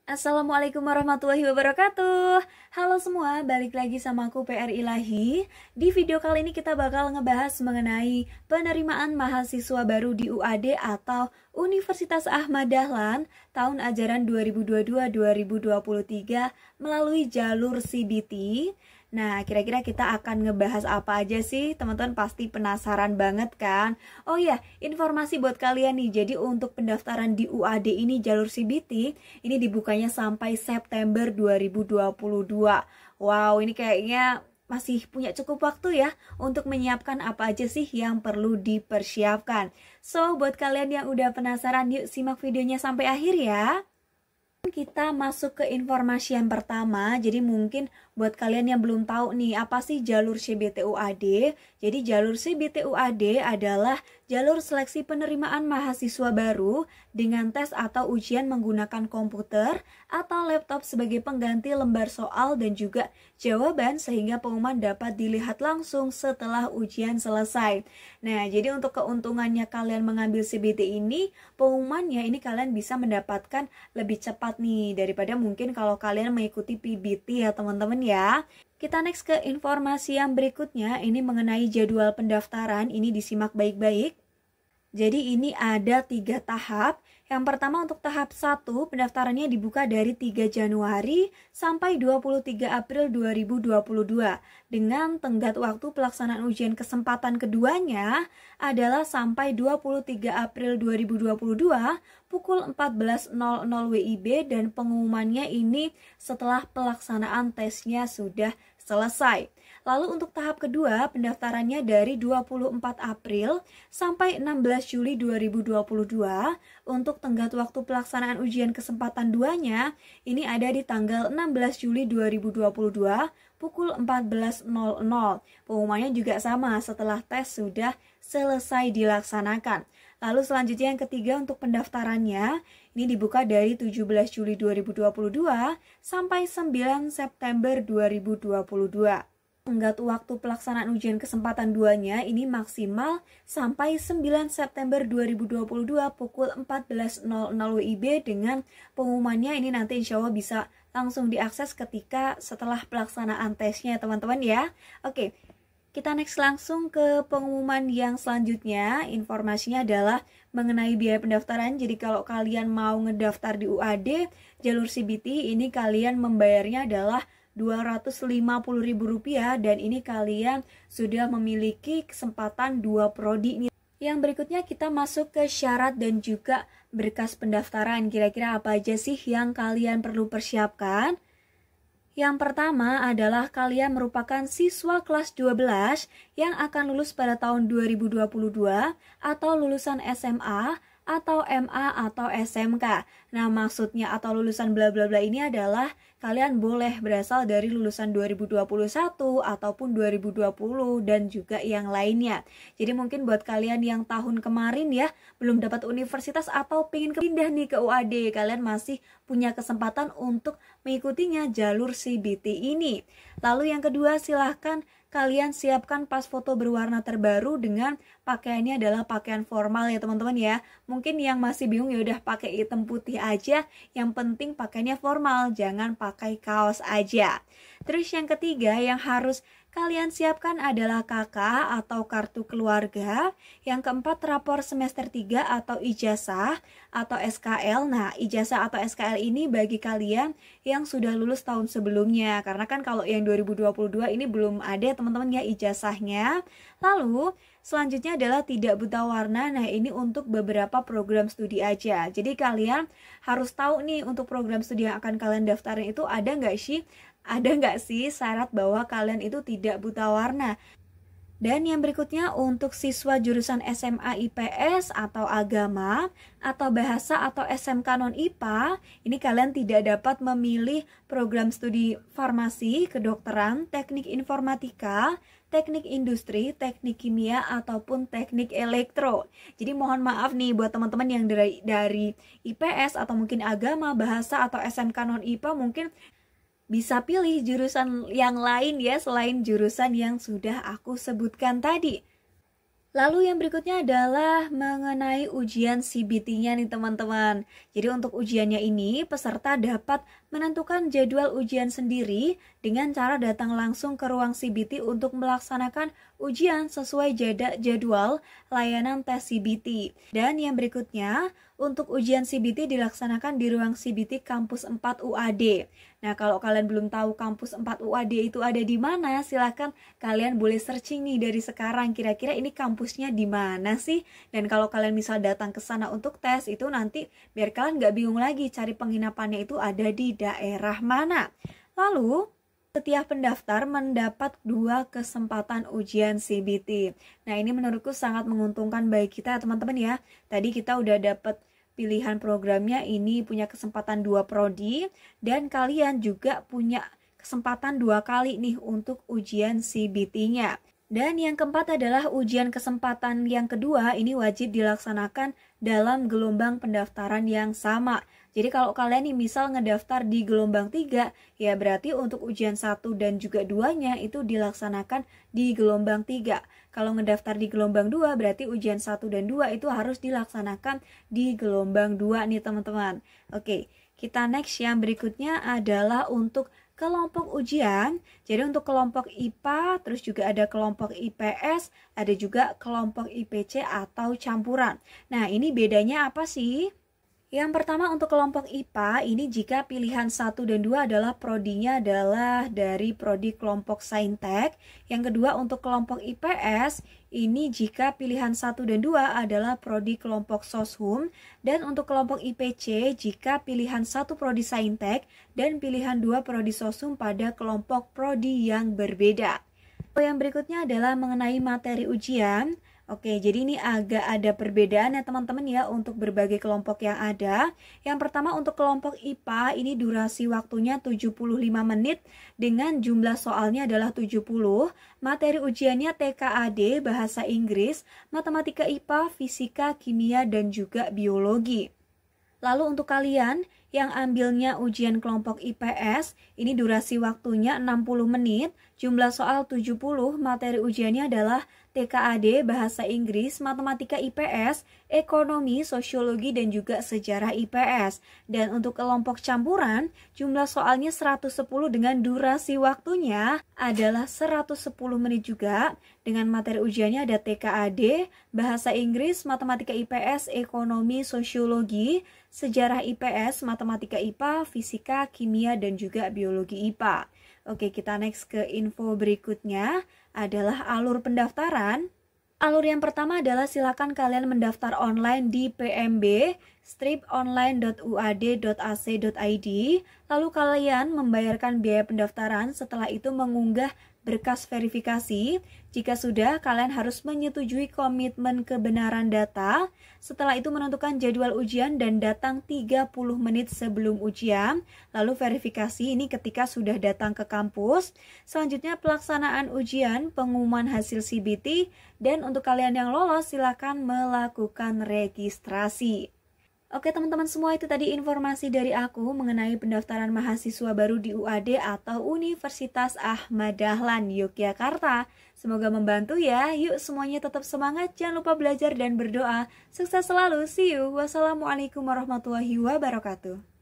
Assalamualaikum warahmatullahi wabarakatuh. Halo semua, balik lagi sama aku PR Ilahi. Di video kali ini kita bakal ngebahas mengenai penerimaan mahasiswa baru di UAD atau Universitas Ahmad Dahlan tahun ajaran 2022-2023 melalui jalur CBT. Nah, kira-kira kita akan ngebahas apa aja sih? Teman-teman pasti penasaran banget kan? Oh ya, informasi buat kalian nih. Jadi untuk pendaftaran di UAD ini jalur CBT, ini dibukanya sampai September 2022. Wow, ini kayaknya masih punya cukup waktu ya untuk menyiapkan apa aja sih yang perlu dipersiapkan. So, buat kalian yang udah penasaran, yuk simak videonya sampai akhir ya. Kita masuk ke informasi yang pertama. Jadi mungkin buat kalian yang belum tahu nih apa sih jalur CBT UAD. Jadi jalur CBT UAD adalah jalur seleksi penerimaan mahasiswa baru dengan tes atau ujian menggunakan komputer atau laptop sebagai pengganti lembar soal dan juga jawaban sehingga pengumuman dapat dilihat langsung setelah ujian selesai. Nah, jadi untuk keuntungannya kalian mengambil CBT ini, pengumumannya ini kalian bisa mendapatkan lebih cepat nih daripada mungkin kalau kalian mengikuti PBT ya teman-teman ya. Kita next ke informasi yang berikutnya, ini mengenai jadwal pendaftaran, ini disimak baik-baik. Jadi ini ada 3 tahap. Yang pertama untuk tahap 1, pendaftarannya dibuka dari 3 Januari sampai 23 April 2022. Dengan tenggat waktu pelaksanaan ujian kesempatan keduanya adalah sampai 23 April 2022 pukul 14.00 WIB dan pengumumannya ini setelah pelaksanaan tesnya sudah selesai. Lalu untuk tahap kedua, pendaftarannya dari 24 April sampai 16 Juli 2022. Untuk tenggat waktu pelaksanaan ujian kesempatan 2-nya, ini ada di tanggal 16 Juli 2022 pukul 14.00. Pengumumannya juga sama setelah tes sudah selesai dilaksanakan. Lalu selanjutnya yang ketiga untuk pendaftarannya, ini dibuka dari 17 Juli 2022 sampai 9 September 2022. Tenggat waktu pelaksanaan ujian kesempatan 2-nya ini maksimal sampai 9 September 2022 pukul 14.00 WIB dengan pengumumannya ini nanti insya Allah bisa langsung diakses ketika setelah pelaksanaan tesnya teman-teman ya. Oke, kita next langsung ke pengumuman yang selanjutnya. Informasinya adalah mengenai biaya pendaftaran. Jadi kalau kalian mau ngedaftar di UAD jalur CBT ini kalian membayarnya adalah Rp250.000 dan ini kalian sudah memiliki kesempatan 2 prodi. Yang berikutnya kita masuk ke syarat dan juga berkas pendaftaran. Kira-kira apa aja sih yang kalian perlu persiapkan? Yang pertama adalah kalian merupakan siswa kelas 12 yang akan lulus pada tahun 2022 atau lulusan SMA atau MA atau SMK. Nah, maksudnya atau lulusan bla bla bla ini adalah kalian boleh berasal dari lulusan 2021 ataupun 2020 dan juga yang lainnya. Jadi mungkin buat kalian yang tahun kemarin ya belum dapat universitas atau pengen pindah nih ke UAD, kalian masih punya kesempatan untuk mengikutinya jalur CBT ini. Lalu yang kedua, silahkan kalian siapkan pas foto berwarna terbaru dengan pakaiannya adalah pakaian formal ya teman-teman ya. Mungkin yang masih bingung ya udah pakai hitam putih aja, yang penting pakainya formal, jangan pakai kaos aja. Terus yang ketiga yang harus kalian siapkan adalah KK atau kartu keluarga. Yang keempat, rapor semester 3 atau ijazah atau SKL. Nah, ijazah atau SKL ini bagi kalian yang sudah lulus tahun sebelumnya. Karena kan kalau yang 2022 ini belum ada teman-teman ya ijazahnya. Lalu, selanjutnya adalah tidak buta warna. Nah, ini untuk beberapa program studi aja. Jadi kalian harus tahu nih untuk program studi yang akan kalian daftarin itu ada nggak sih syarat bahwa kalian itu tidak buta warna. Dan yang berikutnya untuk siswa jurusan SMA IPS atau agama atau bahasa atau SMK non IPA, ini kalian tidak dapat memilih program studi farmasi, kedokteran, teknik informatika, teknik industri, teknik kimia ataupun teknik elektro. Jadi mohon maaf nih buat teman-teman yang dari IPS atau mungkin agama, bahasa atau SMK non IPA mungkin bisa pilih jurusan yang lain ya selain jurusan yang sudah aku sebutkan tadi. Lalu yang berikutnya adalah mengenai ujian CBT-nya nih teman-teman. Jadi untuk ujiannya ini peserta dapat menentukan jadwal ujian sendiri dengan cara datang langsung ke ruang CBT untuk melaksanakan ujian sesuai jadwal layanan tes CBT. Dan yang berikutnya, untuk ujian CBT dilaksanakan di ruang CBT Kampus 4 UAD. Nah, kalau kalian belum tahu Kampus 4 UAD itu ada di mana, silahkan kalian boleh searching nih dari sekarang. Kira-kira ini kampusnya di mana sih? Dan kalau kalian misal datang ke sana untuk tes, itu nanti biar kalian nggak bingung lagi cari penginapannya itu ada di daerah mana. Lalu, setiap pendaftar mendapat 2 kesempatan ujian CBT. Nah, ini menurutku sangat menguntungkan bagi kita teman-teman ya. Tadi kita udah dapat pilihan programnya, ini punya kesempatan 2 prodi, dan kalian juga punya kesempatan 2 kali nih untuk ujian CBT-nya. Dan yang keempat adalah ujian kesempatan yang kedua, ini wajib dilaksanakan dalam gelombang pendaftaran yang sama. Jadi kalau kalian nih misal ngedaftar di gelombang 3, ya berarti untuk ujian 1 dan juga 2-nya itu dilaksanakan di gelombang 3. Kalau ngedaftar di gelombang 2, berarti ujian 1 dan 2 itu harus dilaksanakan di gelombang 2 nih teman-teman. Oke, kita next yang berikutnya adalah untuk kelompok ujian. Jadi untuk kelompok IPA, terus juga ada kelompok IPS, ada juga kelompok IPC atau campuran. Nah, ini bedanya apa sih? Yang pertama untuk kelompok IPA, ini jika pilihan 1 dan 2 adalah prodinya adalah dari prodi kelompok Saintek. Yang kedua untuk kelompok IPS, ini jika pilihan 1 dan 2 adalah prodi kelompok Soshum. Dan untuk kelompok IPC, jika pilihan 1 prodi Saintek dan pilihan 2 prodi Soshum pada kelompok prodi yang berbeda. Yang berikutnya adalah mengenai materi ujian. Oke, jadi ini agak ada perbedaan ya teman-teman ya untuk berbagai kelompok yang ada. Yang pertama untuk kelompok IPA, ini durasi waktunya 75 menit dengan jumlah soalnya adalah 70. Materi ujiannya TKAD, Bahasa Inggris, Matematika IPA, Fisika, Kimia, dan juga Biologi. Lalu untuk kalian yang ambilnya ujian kelompok IPS, ini durasi waktunya 60 menit, jumlah soal 70, materi ujiannya adalah TKAD, Bahasa Inggris, Matematika IPS, Ekonomi, Sosiologi, dan juga Sejarah IPS. Dan untuk kelompok campuran, jumlah soalnya 110 dengan durasi waktunya adalah 110 menit juga. Dengan materi ujiannya ada TKAD, Bahasa Inggris, Matematika IPS, Ekonomi, Sosiologi, Sejarah IPS, Matematika IPA, Fisika, Kimia, dan juga Biologi IPA. Oke, kita next ke info berikutnya adalah alur pendaftaran. Alur yang pertama adalah silakan kalian mendaftar online di PMB striponline.uad.ac.id. Lalu kalian membayarkan biaya pendaftaran, setelah itu mengunggah berkas verifikasi. Jika sudah, kalian harus menyetujui komitmen kebenaran data. Setelah itu menentukan jadwal ujian dan datang 30 menit sebelum ujian. Lalu verifikasi ini ketika sudah datang ke kampus. Selanjutnya pelaksanaan ujian, pengumuman hasil CBT, dan untuk kalian yang lolos silakan melakukan registrasi. Oke teman-teman semua, itu tadi informasi dari aku mengenai pendaftaran mahasiswa baru di UAD atau Universitas Ahmad Dahlan Yogyakarta. Semoga membantu ya. Yuk semuanya tetap semangat, jangan lupa belajar dan berdoa. Sukses selalu, see you. Wassalamualaikum warahmatullahi wabarakatuh.